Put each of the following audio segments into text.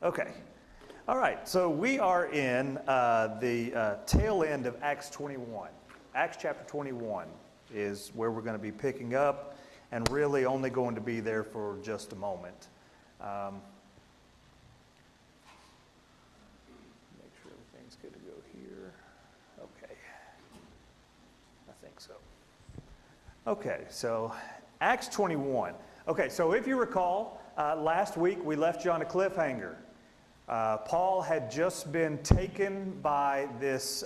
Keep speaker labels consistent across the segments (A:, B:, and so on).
A: Okay. All right. So we are in the tail end of Acts 21. Acts chapter 21 is where we're going to be picking up, and really only going to be there for just a moment. Make sure everything's good to go here. Okay. I think so. Okay. So Acts 21. Okay. So if you recall, last week we left you on a cliffhanger. Paul had just been taken by this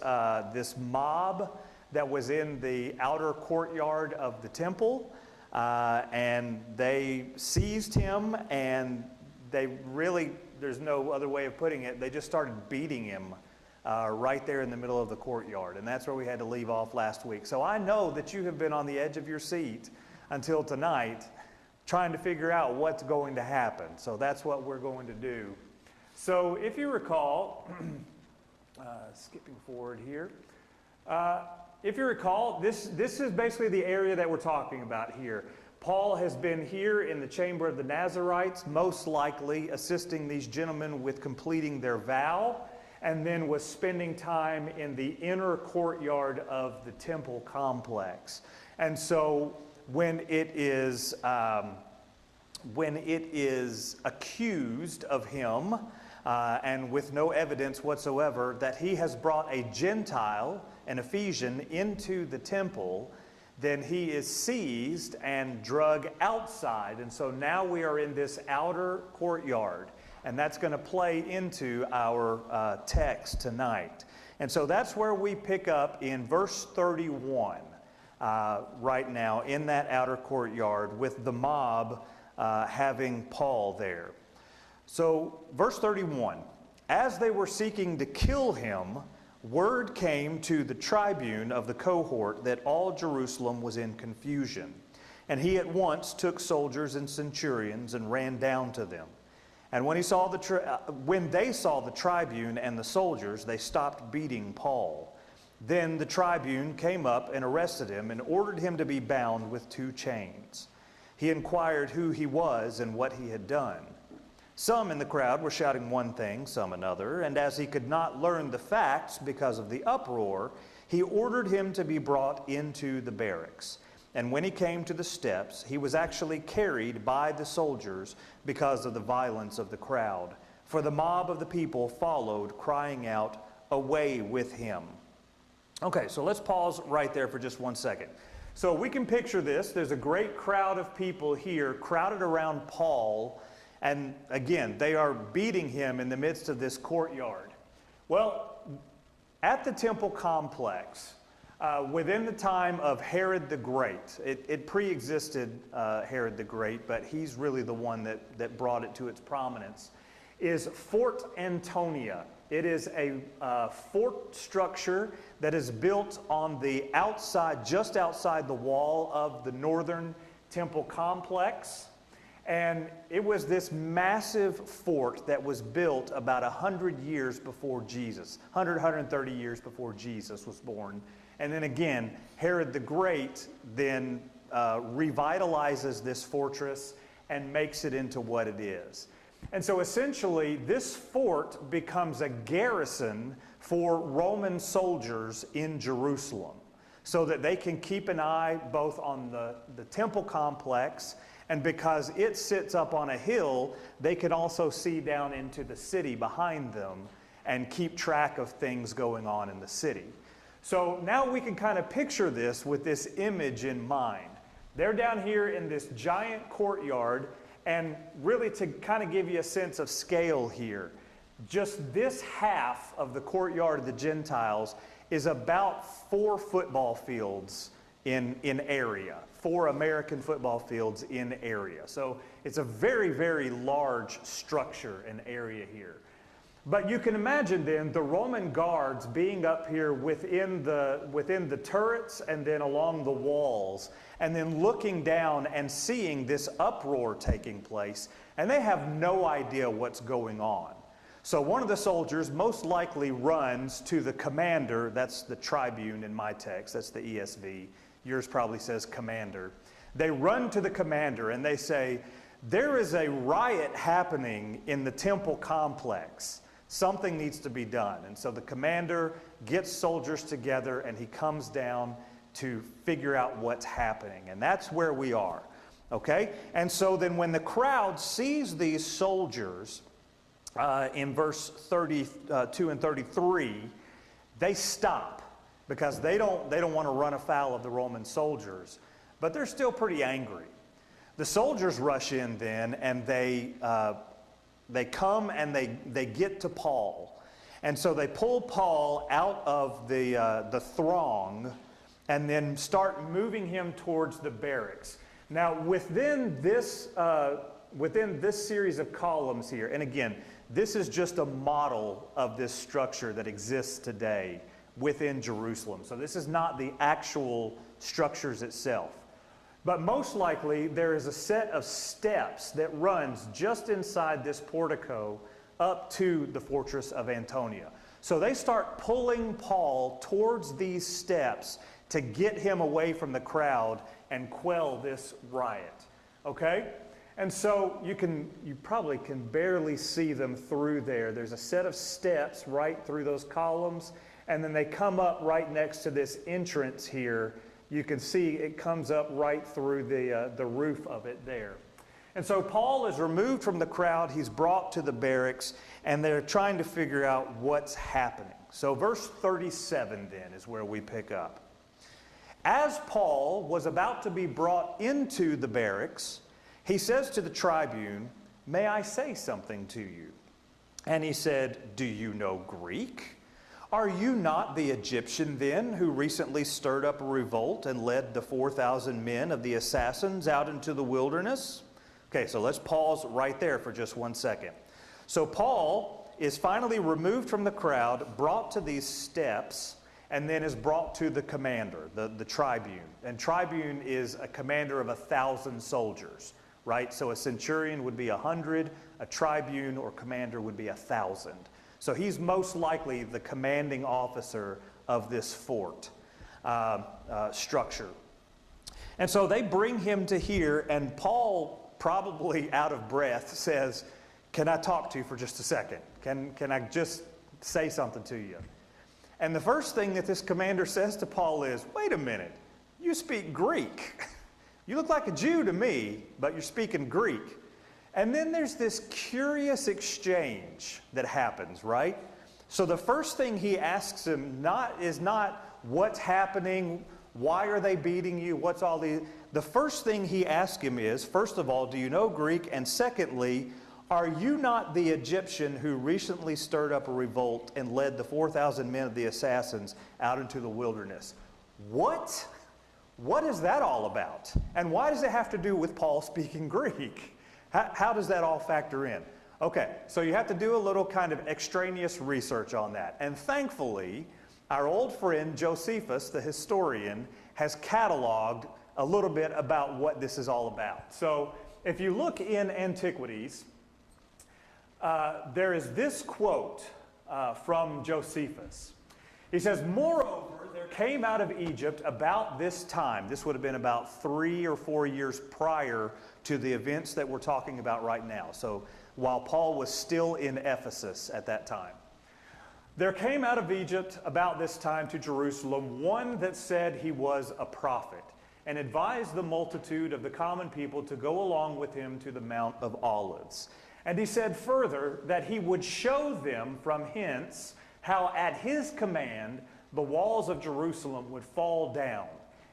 A: mob that was in the outer courtyard of the temple, and they seized him, and they really, there's no other way of putting it, they just started beating him right there in the middle of the courtyard, and that's where we had to leave off last week. So I know that you have been on the edge of your seat until tonight trying to figure out what's going to happen. So that's what we're going to do. So if you recall, skipping forward here, if you recall, this is basically the area that we're talking about here. Paul has been here in the chamber of the Nazarites, most likely assisting these gentlemen with completing their vow, and then was spending time in the inner courtyard of the temple complex. And so when it is accused of him, and with no evidence whatsoever, that he has brought a Gentile, an Ephesian, into the temple, then he is seized and drug outside. And so now we are in this outer courtyard, and that's going to play into our text tonight. And so that's where we pick up in verse 31 right now, in that outer courtyard, with the mob having Paul there. So, verse 31, as they were seeking to kill him, word came to the tribune of the cohort that all Jerusalem was in confusion. And he at once took soldiers and centurions and ran down to them. And when they saw the tribune and the soldiers, they stopped beating Paul. Then the tribune came up and arrested him and ordered him to be bound with 2 chains. He inquired who he was and what he had done. Some in the crowd were shouting one thing, some another, and as he could not learn the facts because of the uproar, he ordered him to be brought into the barracks. And when he came to the steps, he was actually carried by the soldiers because of the violence of the crowd. For the mob of the people followed, crying out, "Away with him." Okay, so let's pause right there for just 1 second. So we can picture this. There's a great crowd of people here crowded around Paul. And again, they are beating him in the midst of this courtyard. Well, at the temple complex, within the time of Herod the Great, it pre-existed Herod the Great, but he's really the one that brought it to its prominence, is Fort Antonia. It is a fort structure that is built on the outside, just outside the wall of the northern temple complex. And it was this massive fort that was built about 100 years before Jesus, 130 years before Jesus was born. And then again, Herod the Great then revitalizes this fortress and makes it into what it is. And so essentially, this fort becomes a garrison for Roman soldiers in Jerusalem, so that they can keep an eye both on the temple complex, and because it sits up on a hill, they can also see down into the city behind them and keep track of things going on in the city. So now we can kind of picture this with this image in mind. They're down here in this giant courtyard, and really to kind of give you a sense of scale here, just this half of the courtyard of the Gentiles is about 4 football fields in area. 4 American football fields in area. So it's a very, very large structure and area here. But you can imagine then the Roman guards being up here within the turrets and then along the walls, and then looking down and seeing this uproar taking place, and they have no idea what's going on. So one of the soldiers most likely runs to the commander. That's the tribune in my text, that's the ESV. Yours probably says commander. They run to the commander and they say, there is a riot happening in the temple complex. Something needs to be done. And so the commander gets soldiers together and he comes down to figure out what's happening. And that's where we are. Okay? And so then when the crowd sees these soldiers, in verse 32 and 33, they stop because they don't want to run afoul of the Roman soldiers. But they're still pretty angry. The soldiers rush in then, and they come and they get to Paul. And so they pull Paul out of the throng and then start moving him towards the barracks. Now, within this series of columns here, and again, this is just a model of this structure that exists today within Jerusalem. So this is not the actual structures itself. But most likely, there is a set of steps that runs just inside this portico up to the fortress of Antonia. So they start pulling Paul towards these steps to get him away from the crowd and quell this riot. Okay? And so you probably can barely see them through there. There's a set of steps right through those columns, and then they come up right next to this entrance here. You can see it comes up right through the roof of it there. And so Paul is removed from the crowd. He's brought to the barracks, and they're trying to figure out what's happening. So verse 37 then is where we pick up. As Paul was about to be brought into the barracks, he says to the tribune, "May I say something to you?" And he said, "Do you know Greek? Are you not the Egyptian then who recently stirred up a revolt and led the 4,000 men of the assassins out into the wilderness?" Okay, so let's pause right there for just 1 second. So Paul is finally removed from the crowd, brought to these steps, and then is brought to the commander, the tribune. And tribune is a commander of 1,000 soldiers, right? So a centurion would be 100, a tribune or commander would be 1,000. So he's most likely the commanding officer of this fort structure. And so they bring him to here, and Paul, probably out of breath, says, "Can I talk to you for just a second? Can I just say something to you?" And the first thing that this commander says to Paul is, "Wait a minute, you speak Greek. You look like a Jew to me, but you're speaking Greek." And then there's this curious exchange that happens, right? So the first thing he asks him is not what's happening, why are they beating you, what's all the... The first thing he asks him is, first of all, do you know Greek? And secondly, are you not the Egyptian who recently stirred up a revolt and led the 4,000 men of the assassins out into the wilderness? What? What is that all about? And why does it have to do with Paul speaking Greek? How does that all factor in? Okay, so you have to do a little kind of extraneous research on that. And thankfully, our old friend Josephus, the historian, has cataloged a little bit about what this is all about. So if you look in Antiquities, there is this quote from Josephus. He says, "Moreover, there came out of Egypt about this time," this would have been about 3 or 4 years prior to the events that we're talking about right now. So while Paul was still in Ephesus at that time. "There came out of Egypt about this time to Jerusalem one that said he was a prophet, and advised the multitude of the common people to go along with him to the Mount of Olives. And he said further that he would show them from hence how at his command the walls of Jerusalem would fall down.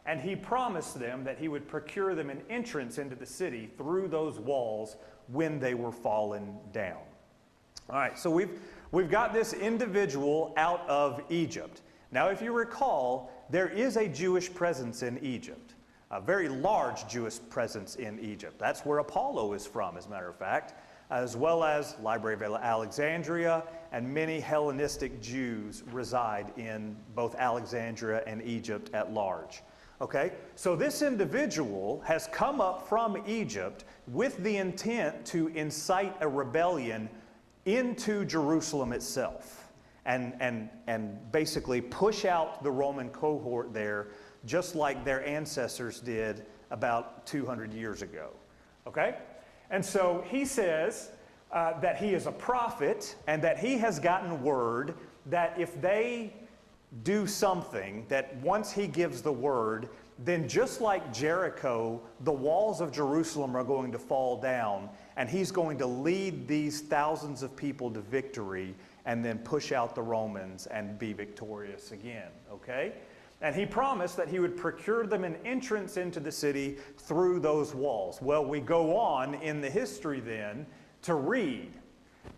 A: And he promised them that he would procure them an entrance into the city through those walls when they were fallen down." All right, so we've got this individual out of Egypt. Now, if you recall, there is a Jewish presence in Egypt, a very large Jewish presence in Egypt. That's where Apollo is from, as a matter of fact, as well as Library of Alexandria, and many Hellenistic Jews reside in both Alexandria and Egypt at large. Okay, so this individual has come up from Egypt with the intent to incite a rebellion into Jerusalem itself and basically push out the Roman cohort there, just like their ancestors did about 200 years ago. Okay? And so he says that he is a prophet and that he has gotten word that if they do something, that once he gives the word, then just like Jericho, the walls of Jerusalem are going to fall down, and he's going to lead these thousands of people to victory and then push out the Romans and be victorious again, okay? And he promised that he would procure them an entrance into the city through those walls. Well, we go on in the history then to read.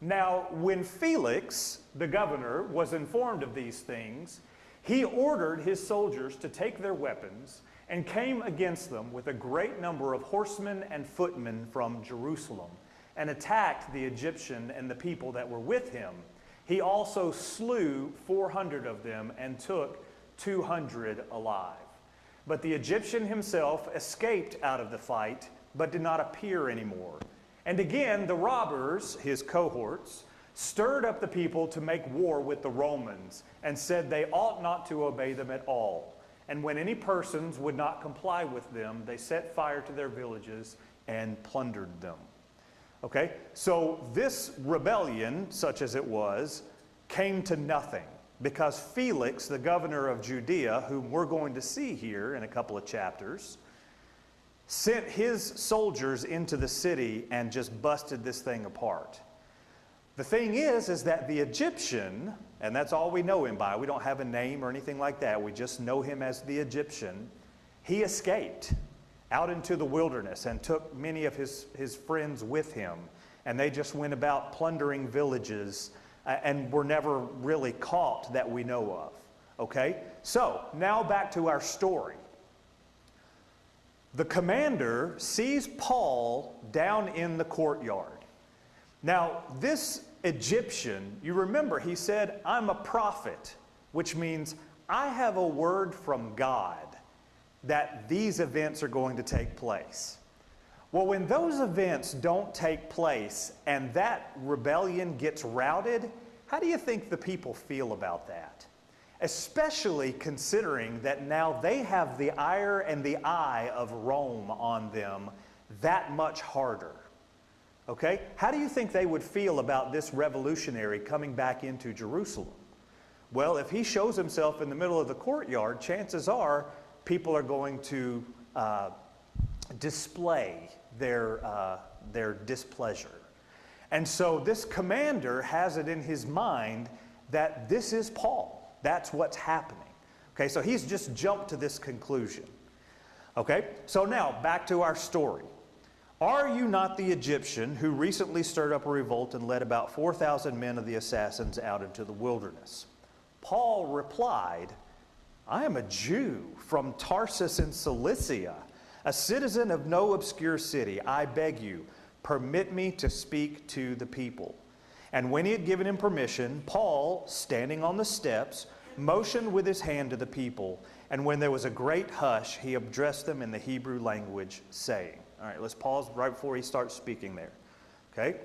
A: Now, when Felix, the governor, was informed of these things, he ordered his soldiers to take their weapons and came against them with a great number of horsemen and footmen from Jerusalem and attacked the Egyptian and the people that were with him. He also slew 400 of them and took 200 alive. But the Egyptian himself escaped out of the fight, but did not appear anymore. And again, the robbers, his cohorts, stirred up the people to make war with the Romans and said they ought not to obey them at all. And when any persons would not comply with them, they set fire to their villages and plundered them. Okay, so this rebellion, such as it was, came to nothing because Felix, the governor of Judea, whom we're going to see here in a couple of chapters, sent his soldiers into the city and just busted this thing apart. The thing is that the Egyptian, and that's all we know him by, we don't have a name or anything like that, we just know him as the Egyptian, he escaped out into the wilderness and took many of his friends with him. And they just went about plundering villages and were never really caught that we know of. Okay? So, now back to our story. The commander sees Paul down in the courtyard. Now, this Egyptian, you remember he said, I'm a prophet, which means I have a word from God that these events are going to take place. Well, when those events don't take place and that rebellion gets routed, how do you think the people feel about that? Especially considering that now they have the ire and the eye of Rome on them that much harder. Okay? How do you think they would feel about this revolutionary coming back into Jerusalem? Well, if he shows himself in the middle of the courtyard, chances are people are going to display their displeasure. And so this commander has it in his mind that this is Paul. That's what's happening. Okay, so he's just jumped to this conclusion. Okay, so now back to our story. Are you not the Egyptian who recently stirred up a revolt and led about 4,000 men of the assassins out into the wilderness? Paul replied, I am a Jew from Tarsus in Cilicia, a citizen of no obscure city. I beg you, permit me to speak to the people. And when he had given him permission, Paul, standing on the steps, motioned with his hand to the people. And when there was a great hush, he addressed them in the Hebrew language, saying, all right, let's pause right before he starts speaking there. Okay?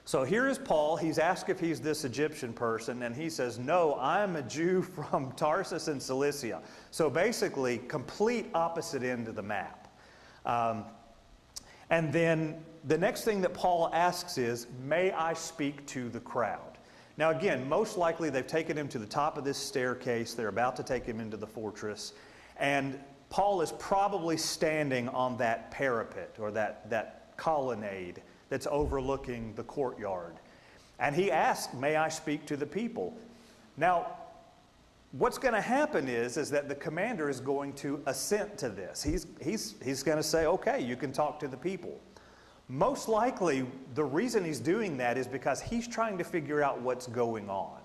A: So here is Paul. He's asked if he's this Egyptian person, and he says, no, I'm a Jew from Tarsus in Cilicia. So basically, complete opposite end of the map. And then the next thing that Paul asks is, may I speak to the crowd? Now again, most likely they've taken him to the top of this staircase. They're about to take him into the fortress. And Paul is probably standing on that parapet or that colonnade that's overlooking the courtyard. And he asks, may I speak to the people? Now, what's going to happen is that the commander is going to assent to this. He's going to say, okay, you can talk to the people. Most likely, the reason he's doing that is because he's trying to figure out what's going on.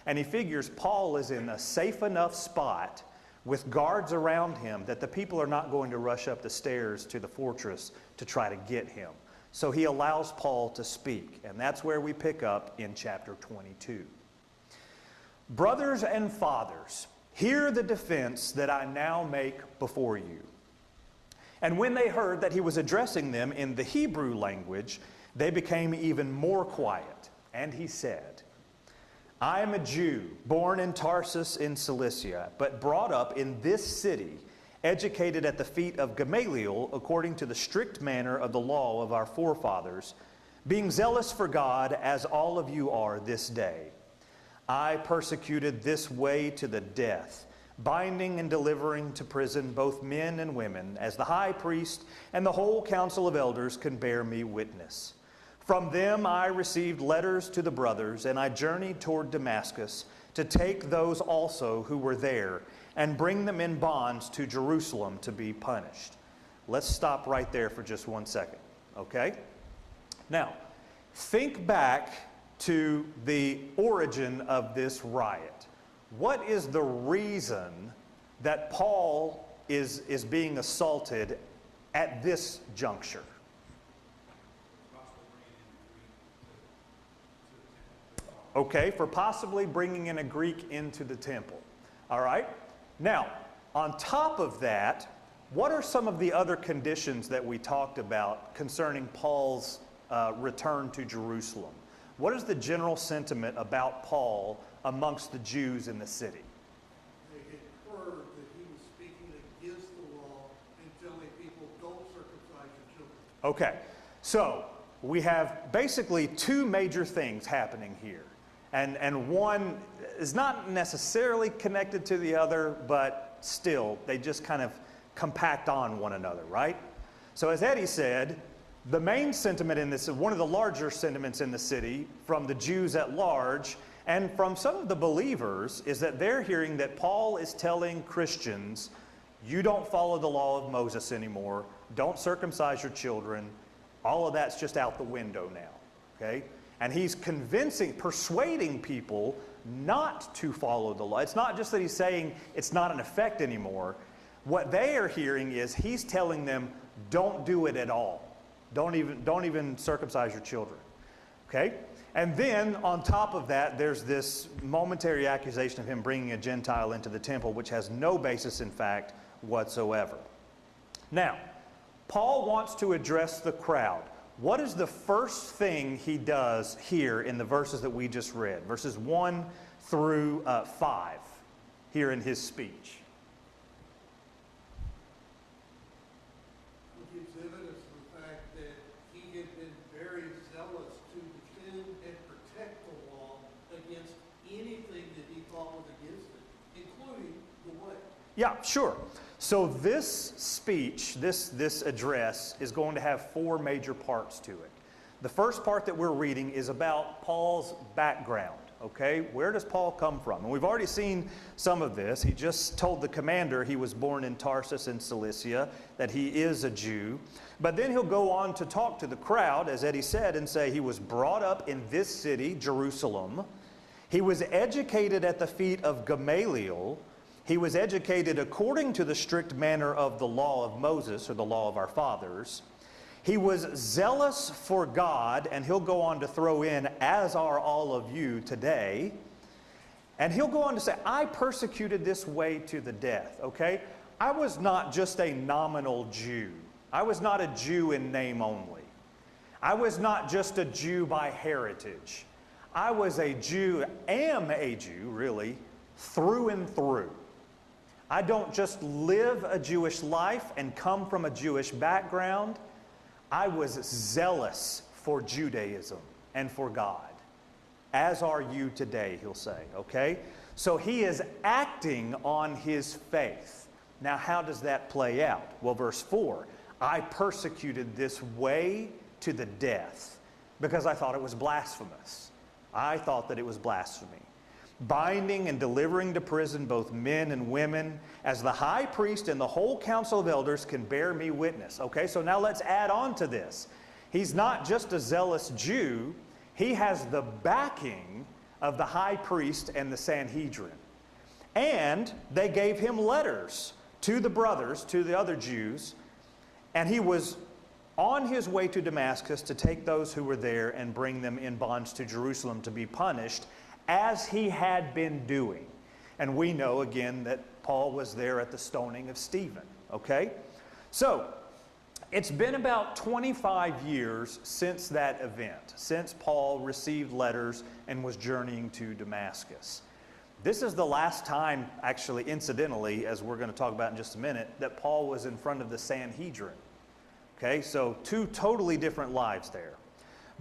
A: And he figures Paul is in a safe enough spot with guards around him that the people are not going to rush up the stairs to the fortress to try to get him. So he allows Paul to speak, and that's where we pick up in chapter 22. Brothers and fathers, hear the defense that I now make before you. And when they heard that he was addressing them in the Hebrew language, they became even more quiet. And he said, I am a Jew, born in Tarsus in Cilicia, but brought up in this city, educated at the feet of Gamaliel, according to the strict manner of the law of our forefathers, being zealous for God, as all of you are this day. I persecuted this way to the death, binding and delivering to prison both men and women, as the high priest and the whole council of elders can bear me witness. From them I received letters to the brothers, and I journeyed toward Damascus to take those also who were there and bring them in bonds to Jerusalem to be punished. Let's stop right there for just 1 second, okay? Now, think back to the origin of this riot. What is the reason that Paul is being assaulted at this juncture? Okay, for possibly bringing in a Greek into the temple. All right? Now, on top of that, what are some of the other conditions that we talked about concerning Paul's return to Jerusalem? What is the general sentiment about Paul amongst the Jews in the city?
B: They had heard that he was speaking against the law and telling people, don't circumcise your children.
A: Okay, so we have basically two major things happening here. And one is not necessarily connected to the other, but still, they just kind of compact on one another, right? So as Eddie said, the main sentiment in this, one of the larger sentiments in the city from the Jews at large and from some of the believers, is that they're hearing that Paul is telling Christians, you don't follow the law of Moses anymore, don't circumcise your children, all of that's just out the window now, okay? And he's persuading people not to follow the law. It's not just that he's saying it's not in effect anymore. What they are hearing is he's telling them, don't do it at all. Don't even circumcise your children. Okay? And then on top of that, there's this momentary accusation of him bringing a Gentile into the temple, which has no basis in fact whatsoever. Now, Paul wants to address the crowd. What is the first thing he does here in the verses that we just read? Verses 1 through 5 here in his speech.
B: He gives evidence of the fact that he had been very zealous to defend and protect the law against anything that he thought was against it, including the way.
A: Yeah, sure. So this speech, this address, is going to have four major parts to it. The first part that we're reading is about Paul's background, okay? Where does Paul come from? And we've already seen some of this. He just told the commander he was born in Tarsus in Cilicia, that he is a Jew. But then he'll go on to talk to the crowd, as Eddie said, and say he was brought up in this city, Jerusalem. He was educated at the feet of Gamaliel. He was educated according to the strict manner of the law of Moses, or the law of our fathers. He was zealous for God, and he'll go on to throw in, as are all of you today. And he'll go on to say, I persecuted this way to the death, okay? I was not just a nominal Jew. I was not a Jew in name only. I was not just a Jew by heritage. I was a Jew, am a Jew, really, through and through. I don't just live a Jewish life and come from a Jewish background. I was zealous for Judaism and for God, as are you today, he'll say, okay? So he is acting on his faith. Now, how does that play out? Well, verse 4, I persecuted this way to the death because I thought it was blasphemous. I thought that it was blasphemy. Binding and delivering to prison both men and women, as the high priest and the whole council of elders can bear me witness. Okay, so now let's add on to this. He's not just a zealous Jew, he has the backing of the high priest and the Sanhedrin. And they gave him letters to the brothers, to the other Jews, and he was on his way to Damascus to take those who were there and bring them in bonds to Jerusalem to be punished, as he had been doing. And we know again that Paul was there at the stoning of Stephen, okay? So, it's been about 25 years since that event, since Paul received letters and was journeying to Damascus. This is the last time, actually, incidentally, as we're going to talk about in just a minute, that Paul was in front of the Sanhedrin. Okay, so two totally different lives there.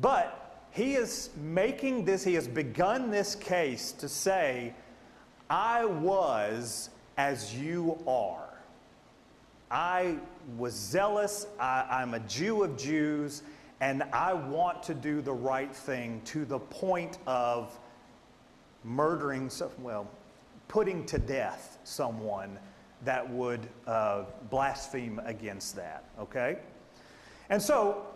A: But he is making this, he has begun this case to say, I was as you are. I was zealous, I'm a Jew of Jews, and I want to do the right thing to the point of murdering, putting to death someone that would blaspheme against that, okay? And so,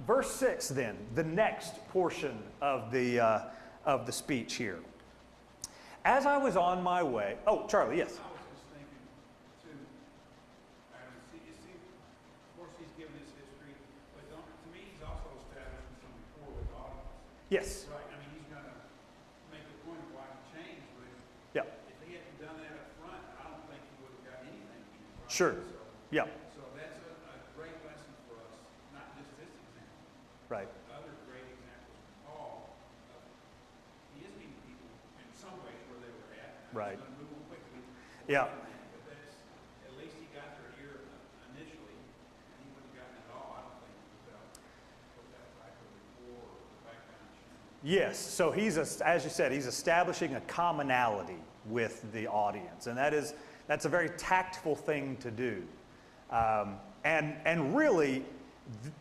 A: verse 6 then, the next portion of the speech here. As I was on my way, oh, Charlie, yes.
C: I was just thinking, too, of course he's given his history, but to me he's also establishing some rapport with the audience.
A: Yes.
C: Right, I mean, he's going to make the point of why he changed, but
A: Yep.
C: if he hadn't done that up front, I don't think he would have got anything. Right?
A: Sure.
C: So,
A: Yep.
C: so that's a great lesson for us, not just this example.
A: Right.
C: Other great examples from Paul. He is meeting people in some ways where they were at.
A: Right.
C: He's going to move on quickly.
A: Yeah.
C: But that's, at least he got their ear initially, and he wouldn't have gotten it all, I don't think, without that type of rapport or background check.
A: Yes, so as you said, he's establishing a commonality with the audience, and that's a very tactful thing to do. And really,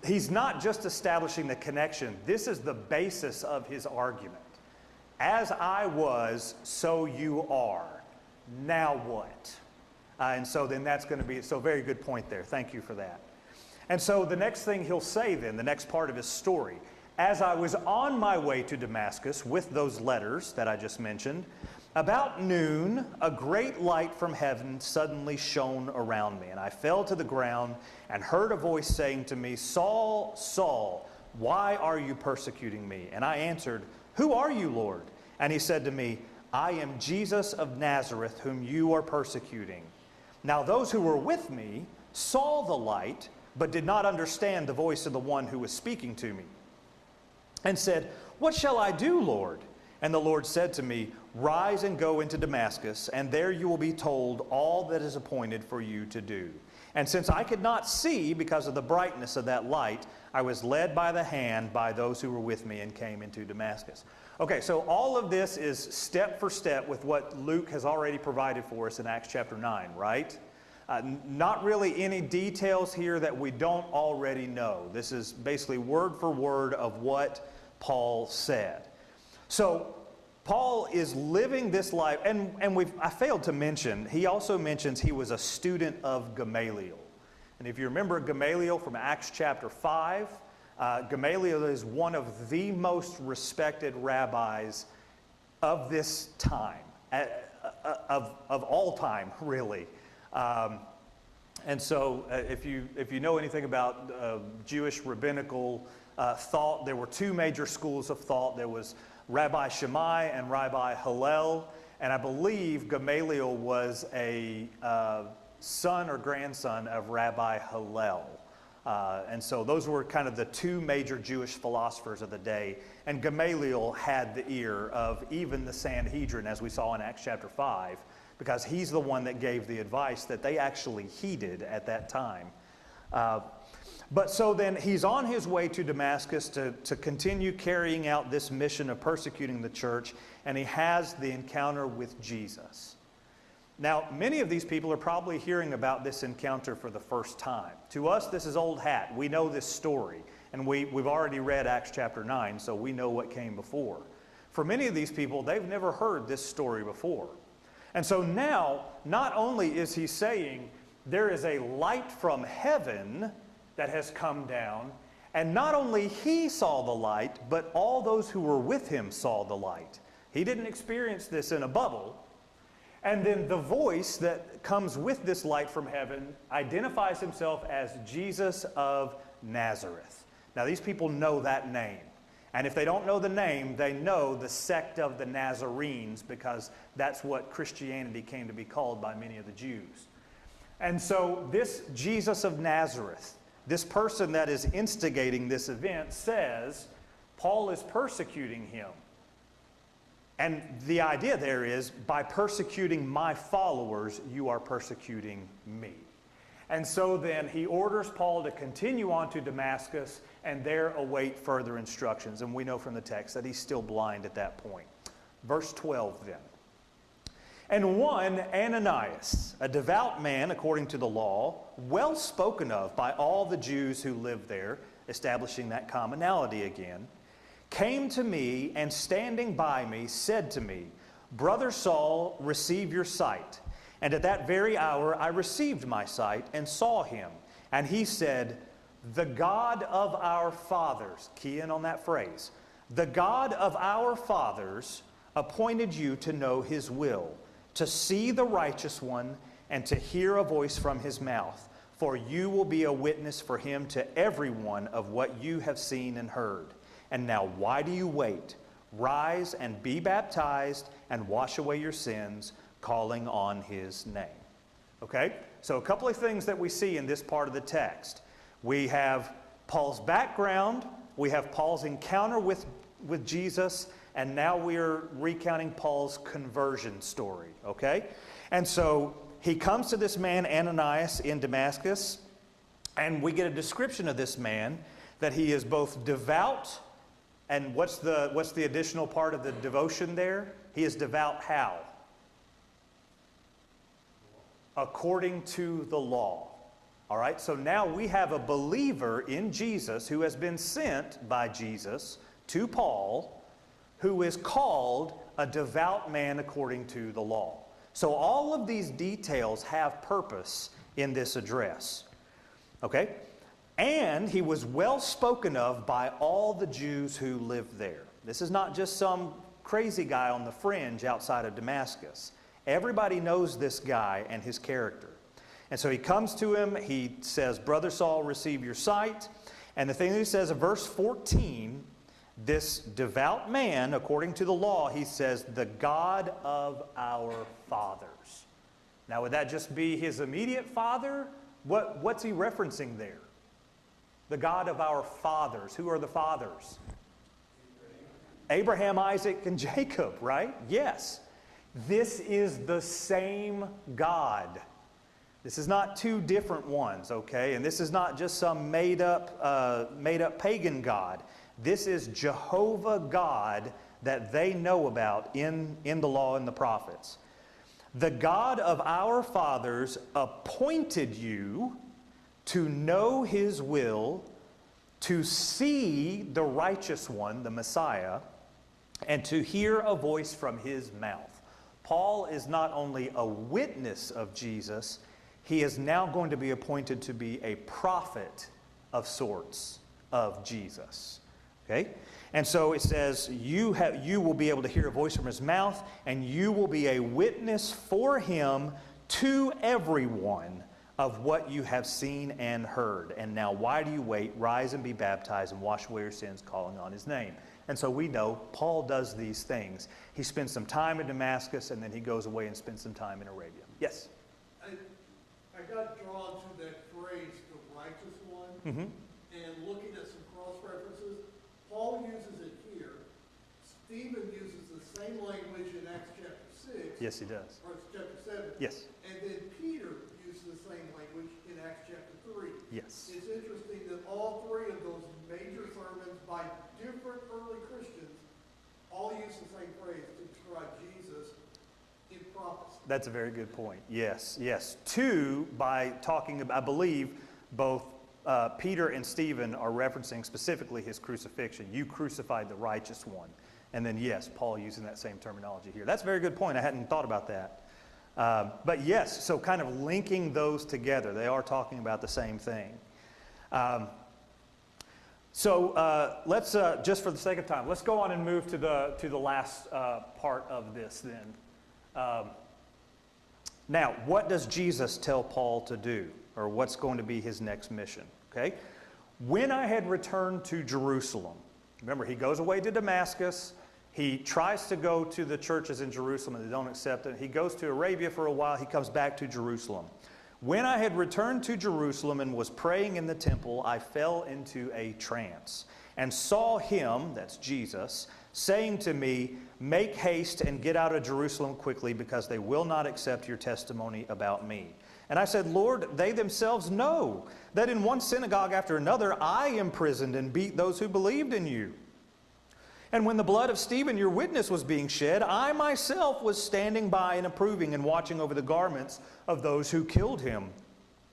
A: he's not just establishing the connection. This is the basis of his argument. As I was, so you are. Now what? And so then that's going to be, so very good point there. Thank you for that. And so the next thing he'll say then, the next part of his story, as I was on my way to Damascus with those letters that I just mentioned, about noon, a great light from heaven suddenly shone around me, and I fell to the ground and heard a voice saying to me, Saul, Saul, why are you persecuting me? And I answered, who are you, Lord? And he said to me, I am Jesus of Nazareth, whom you are persecuting. Now those who were with me saw the light, but did not understand the voice of the one who was speaking to me, and said, what shall I do, Lord? And the Lord said to me, rise and go into Damascus, and there you will be told all that is appointed for you to do. And since I could not see because of the brightness of that light, I was led by the hand by those who were with me and came into Damascus. Okay, so all of this is step for step with what Luke has already provided for us in Acts chapter 9, right? Not really any details here that we don't already know. This is basically word for word of what Paul said. So Paul is living this life, and I failed to mention, he also mentions he was a student of Gamaliel. And if you remember Gamaliel from Acts chapter 5, Gamaliel is one of the most respected rabbis of this time, of all time, really. And so if you know anything about Jewish rabbinical thought, there were two major schools of thought. There was Rabbi Shammai and Rabbi Hillel, and I believe Gamaliel was a son or grandson of Rabbi Hillel. And so those were kind of the two major Jewish philosophers of the day. And Gamaliel had the ear of even the Sanhedrin, as we saw in Acts chapter 5, because he's the one that gave the advice that they actually heeded at that time. But so then he's on his way to Damascus to continue carrying out this mission of persecuting the church, and he has the encounter with Jesus. Now, many of these people are probably hearing about this encounter for the first time. To us, this is old hat. We know this story, and we've already read Acts chapter 9, so we know what came before. For many of these people, they've never heard this story before. And so now, not only is he saying there is a light from heaven that has come down, and not only he saw the light, but all those who were with him saw the light. He didn't experience this in a bubble. And then the voice that comes with this light from heaven identifies himself as Jesus of Nazareth. Now these people know that name. And if they don't know the name, they know the sect of the Nazarenes, because that's what Christianity came to be called by many of the Jews. And so this Jesus of Nazareth, this person that is instigating this event, says Paul is persecuting him. And the idea there is, by persecuting my followers, you are persecuting me. And so then he orders Paul to continue on to Damascus and there await further instructions. And we know from the text that he's still blind at that point. Verse 12 then. And one, Ananias, a devout man according to the law, well spoken of by all the Jews who lived there, establishing that commonality again, came to me and standing by me said to me, Brother Saul, receive your sight. And at that very hour I received my sight and saw him. And he said, the God of our fathers, key in on that phrase, the God of our fathers appointed you to know his will, to see the righteous one, and to hear a voice from his mouth. For you will be a witness for him to everyone of what you have seen and heard. And now why do you wait? Rise and be baptized and wash away your sins, calling on his name. Okay? So a couple of things that we see in this part of the text. We have Paul's background, we have Paul's encounter with Jesus, and now we are recounting Paul's conversion story. Okay? And so he comes to this man Ananias in Damascus, and we get a description of this man that he is both devout, and what's the additional part of the devotion there? He is devout how? According to the law. All right, so now we have a believer in Jesus who has been sent by Jesus to Paul, who is called a devout man according to the law. So all of these details have purpose in this address. Okay? And he was well spoken of by all the Jews who lived there. This is not just some crazy guy on the fringe outside of Damascus. Everybody knows this guy and his character. And so he comes to him, he says, Brother Saul, receive your sight. And the thing that he says in verse 14, this devout man, according to the law, he says, the God of our fathers. Now, would that just be his immediate father? What's he referencing there? The God of our fathers. Who are the fathers? Abraham, Isaac, and Jacob, right? Yes. This is the same God. This is not two different ones, okay? And this is not just some made up pagan God. This is Jehovah God that they know about in the law and the prophets. The God of our fathers appointed you to know his will, to see the righteous one, the Messiah, and to hear a voice from his mouth. Paul is not only a witness of Jesus, he is now going to be appointed to be a prophet of sorts of Jesus. Okay? And so it says, you will be able to hear a voice from his mouth, and you will be a witness for him to everyone of what you have seen and heard. And now why do you wait? Rise and be baptized and wash away your sins, calling on his name. And so we know Paul does these things. He spends some time in Damascus, and then he goes away and spends some time in Arabia. Yes?
B: I got drawn to that phrase, the righteous one, and looking at some cross-references, Paul uses it here. Stephen uses the same language in Acts chapter 6.
A: Yes, he does.
B: Or chapter 7.
A: Yes.
B: And then Peter uses the same language in Acts chapter 3.
A: Yes.
B: It's interesting that all three of those major sermons by different early Christians all use the same phrase to describe Jesus in prophecy.
A: That's a very good point. Yes, yes. Two, by talking about, I believe both Peter and Stephen are referencing specifically his crucifixion. You crucified the righteous one. And then, yes, Paul using that same terminology here. That's a very good point. I hadn't thought about that. But yes, so kind of linking those together. They are talking about the same thing. So let's, just for the sake of time, let's go on and move to the last part of this then. Now, what does Jesus tell Paul to do? Or what's going to be his next mission? Okay? When I had returned to Jerusalem, remember, he goes away to Damascus. He tries to go to the churches in Jerusalem and they don't accept it. He goes to Arabia for a while. He comes back to Jerusalem. When I had returned to Jerusalem and was praying in the temple, I fell into a trance and saw him, that's Jesus, saying to me, Make haste and get out of Jerusalem quickly, because they will not accept your testimony about me. And I said, Lord, they themselves know that in one synagogue after another I imprisoned and beat those who believed in you. And when the blood of Stephen, your witness, was being shed, I myself was standing by and approving and watching over the garments of those who killed him.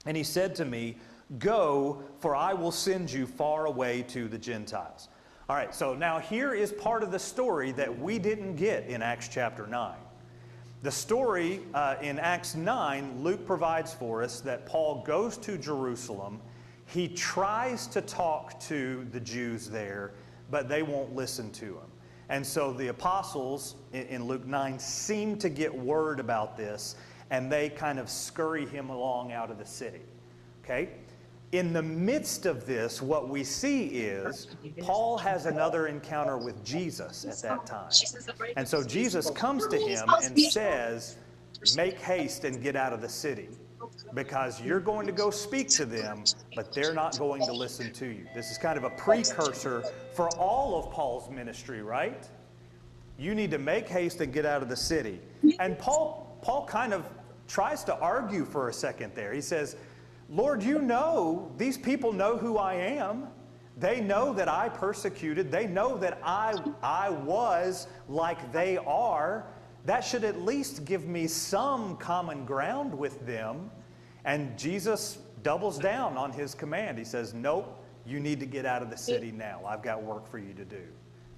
A: And he said to me, go, for I will send you far away to the Gentiles. All right, so now here is part of the story that we didn't get in Acts chapter 9. The story in Acts 9, Luke provides for us that Paul goes to Jerusalem. He tries to talk to the Jews there, but they won't listen to him. And so the apostles in Luke 9 seem to get word about this, and they kind of scurry him along out of the city. Okay? In the midst of this, what we see is Paul has another encounter with Jesus at that time. And so Jesus comes to him and says, make haste and get out of the city, because you're going to go speak to them, but they're not going to listen to you. This is kind of a precursor for all of Paul's ministry, right? You need to make haste and get out of the city. And Paul kind of tries to argue for a second there. He says, Lord, you know, these people know who I am. They know that I persecuted. They know that I was like they are. That should at least give me some common ground with them. And Jesus doubles down on his command. He says, nope, you need to get out of the city now. I've got work for you to do.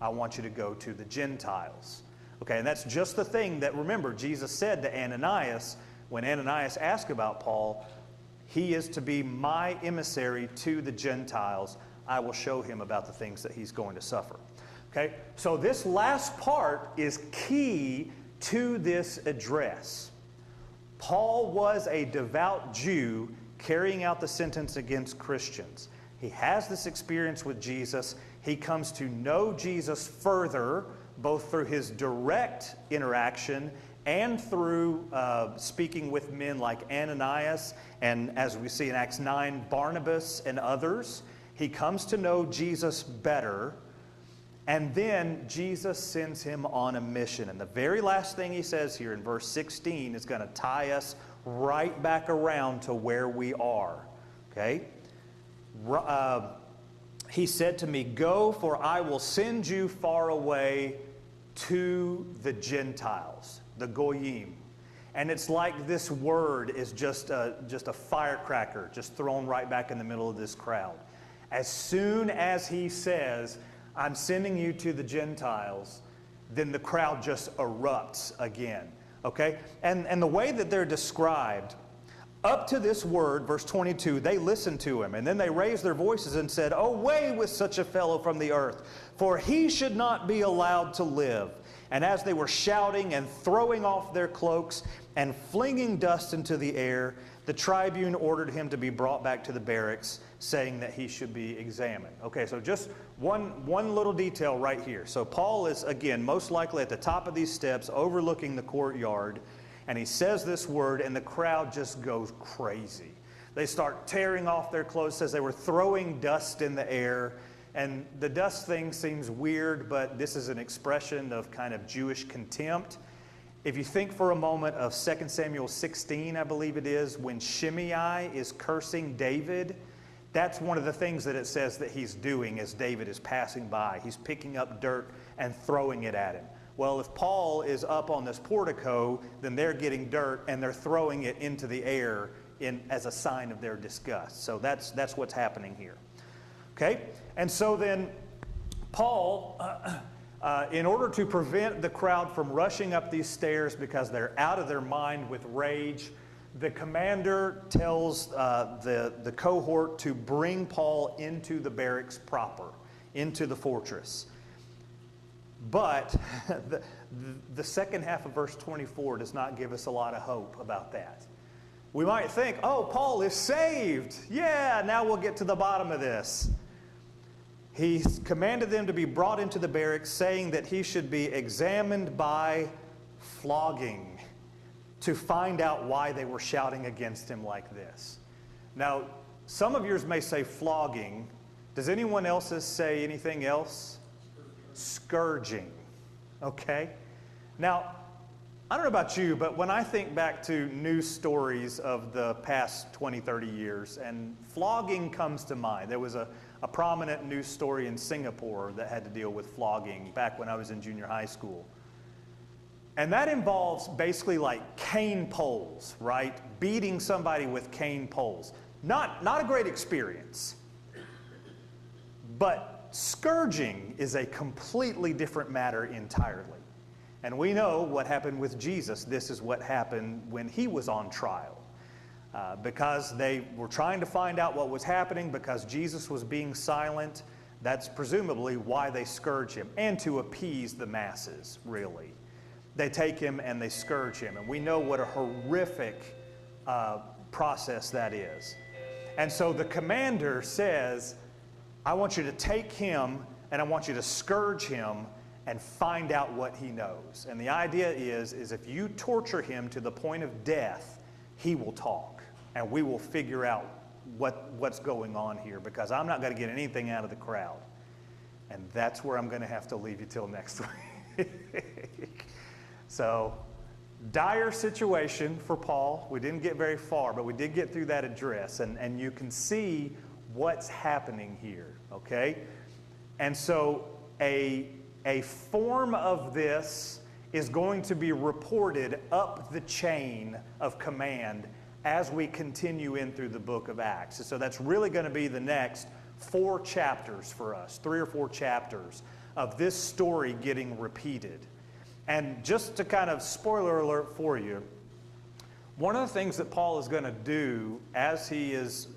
A: I want you to go to the Gentiles. Okay, and that's just the thing that, remember, Jesus said to Ananias, when Ananias asked about Paul, he is to be my emissary to the Gentiles. I will show him about the things that he's going to suffer. Okay, so this last part is key to this address. Paul was a devout Jew carrying out the sentence against Christians. He has this experience with Jesus. He comes to know Jesus further, both through his direct interaction and through speaking with men like Ananias, and as we see in Acts 9, Barnabas and others. He comes to know Jesus better, and then Jesus sends him on a mission. And the very last thing he says here in verse 16 is going to tie us right back around to where we are. Okay? He said to me, go, for I will send you far away to the Gentiles, the Goyim. And it's like this word is just a firecracker just thrown right back in the middle of this crowd. As soon as he says, I'm sending you to the Gentiles, then the crowd just erupts again. Okay? And the way that they're described, up to this word, verse 22, they listened to him, and then they raised their voices and said, away with such a fellow from the earth, for he should not be allowed to live. And as they were shouting and throwing off their cloaks and flinging dust into the air, the tribune ordered him to be brought back to the barracks, saying that he should be examined. Okay, so just one little detail right here. So Paul is, again, most likely at the top of these steps, overlooking the courtyard, and he says this word, and the crowd just goes crazy. They start tearing off their clothes, says they were throwing dust in the air. And the dust thing seems weird, but this is an expression of kind of Jewish contempt. If you think for a moment of 2 Samuel 16, I believe it is, when Shimei is cursing David, that's one of the things that it says that he's doing as David is passing by. He's picking up dirt and throwing it at him. Well, if Paul is up on this portico, then they're getting dirt and they're throwing it into the air as a sign of their disgust. So that's what's happening here. Okay? And so then Paul, in order to prevent the crowd from rushing up these stairs because they're out of their mind with rage, the commander tells the cohort to bring Paul into the barracks proper, into the fortress. But the second half of verse 24 does not give us a lot of hope about that. We might think, oh, Paul is saved. Yeah, now we'll get to the bottom of this. He commanded them to be brought into the barracks, saying that he should be examined by flogging to find out why they were shouting against him like this. Now, some of yours may say flogging. Does anyone else say anything else? Scourging. Okay? Now, I don't know about you, but when I think back to news stories of the past 20, 30 years, and flogging comes to mind. There was a prominent news story in Singapore that had to deal with flogging back when I was in junior high school. And that involves basically like cane poles, right? Beating somebody with cane poles. Not a great experience. But scourging is a completely different matter entirely. And we know what happened with Jesus. This is what happened when he was on trial. Because they were trying to find out what was happening, because Jesus was being silent, that's presumably why they scourge him, and to appease the masses, really. They take him and they scourge him, and we know what a horrific process that is. And so the commander says, I want you to take him and I want you to scourge him and find out what he knows. And the idea is if you torture him to the point of death, he will talk, and we will figure out what's going on here, because I'm not going to get anything out of the crowd. And that's where I'm going to have to leave you till next week. So, dire situation for Paul. We didn't get very far, but we did get through that address, and you can see what's happening here, okay? And so a form of this is going to be reported up the chain of command as we continue in through the book of Acts. So that's really going to be the next 4 chapters for us, 3 or 4 chapters of this story getting repeated. And just to kind of spoiler alert for you, one of the things that Paul is going to do as he is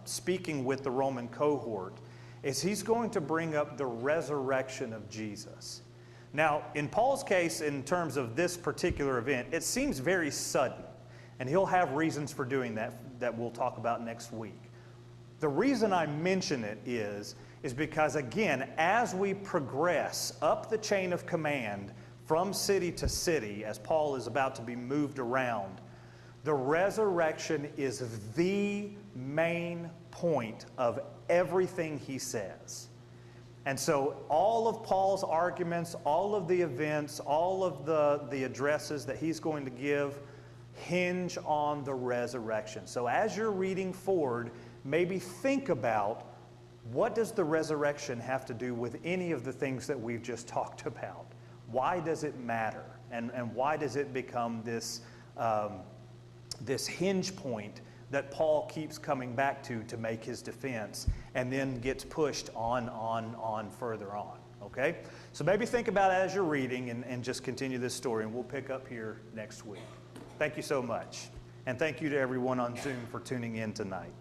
A: speaking with the Roman cohort is he's going to bring up the resurrection of Jesus. Now, in Paul's case, in terms of this particular event, it seems very sudden. And he'll have reasons for doing that we'll talk about next week. The reason I mention it is because, again, as we progress up the chain of command from city to city, as Paul is about to be moved around, the resurrection is the main point of everything he says. And so all of Paul's arguments, all of the events, all of the addresses that he's going to give hinge on the resurrection. So as you're reading forward, maybe think about, what does the resurrection have to do with any of the things that we've just talked about? Why does it matter? And why does it become this hinge point that Paul keeps coming back to make his defense, and then gets pushed on further on, okay? So maybe think about it as you're reading, and just continue this story, and we'll pick up here next week. Thank you so much. And thank you to everyone on Zoom for tuning in tonight.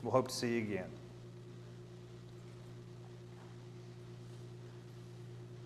A: We'll hope to see you again.